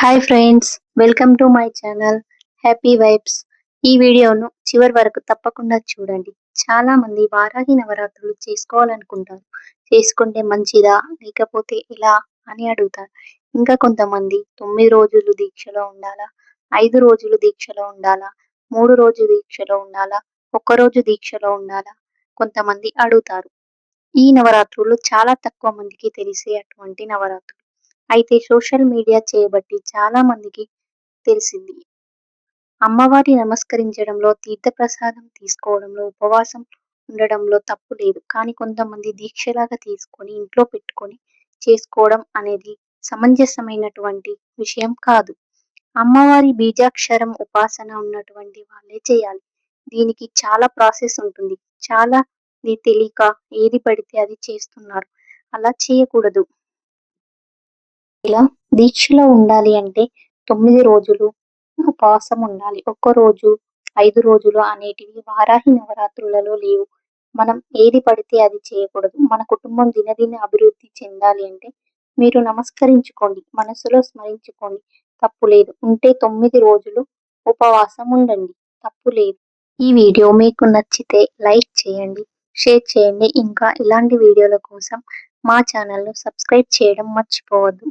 Hi friends, welcome to my channel happy vibes. ఈ వీడియోను చివరి వరకు తప్పకుండా చూడండి. చాలా మంది వారాహి నవరాత్రులు చేసుకోవాలనుకుంటారు. చేసుకుంటే మంచిదా లేకపోతే ఎలా అని అడుగుతారు. ఇంకా కొంతమంది 9 రోజులు దీక్షలో ఉండాలా, 5 రోజులు దీక్షలో ఉండాలా, 3 రోజులు దీక్షలో ఉండాలా, ఒక్కరోజు దీక్షలో ఉండాలా, కొంతమంది అడుగుతారు. ఈ నవరాత్రులు చాలా తక్కువ మందికి తెలిసే అటువంటి నవరాత్రులు. అయితే సోషల్ మీడియా చేయబట్టి చాలా మందికి తెలిసింది. అమ్మవారి నమస్కరించడంలో, తీర్థప్రసాదం తీసుకోవడంలో, ఉపవాసం ఉండడంలో తప్పు లేదు. కానీ కొంతమంది దీక్షలాగా తీసుకొని ఇంట్లో పెట్టుకొని చేసుకోవడం అనేది సమంజసమైనటువంటి విషయం కాదు. అమ్మవారి బీజాక్షరం ఉపాసన ఉన్నటువంటి వాళ్ళే చేయాలి. దీనికి చాలా ప్రాసెస్ ఉంటుంది. చాలా తెలియక ఏది పడితే అది చేస్తున్నారు. అలా చేయకూడదు. ఇలా దీక్షలో ఉండాలి అంటే 9 రోజులు ఉపవాసం ఉండాలి. ఒక్కరోజు 5 రోజులు అనేటివి వారాహి నవరాత్రులలో లేవు. మనం ఏది పడితే అది చేయకూడదు. మన కుటుంబం దినదిన అభివృద్ధి చెందాలి అంటే మీరు నమస్కరించుకోండి, మనసులో స్మరించుకోండి, తప్పు లేదు. ఉంటే 9 రోజులు ఉపవాసం ఉండండి, తప్పు లేదు. ఈ వీడియో మీకు నచ్చితే లైక్ చేయండి, షేర్ చేయండి. ఇంకా ఇలాంటి వీడియోల కోసం మా ఛానల్ను సబ్స్క్రైబ్ చేయడం మర్చిపోవద్దు.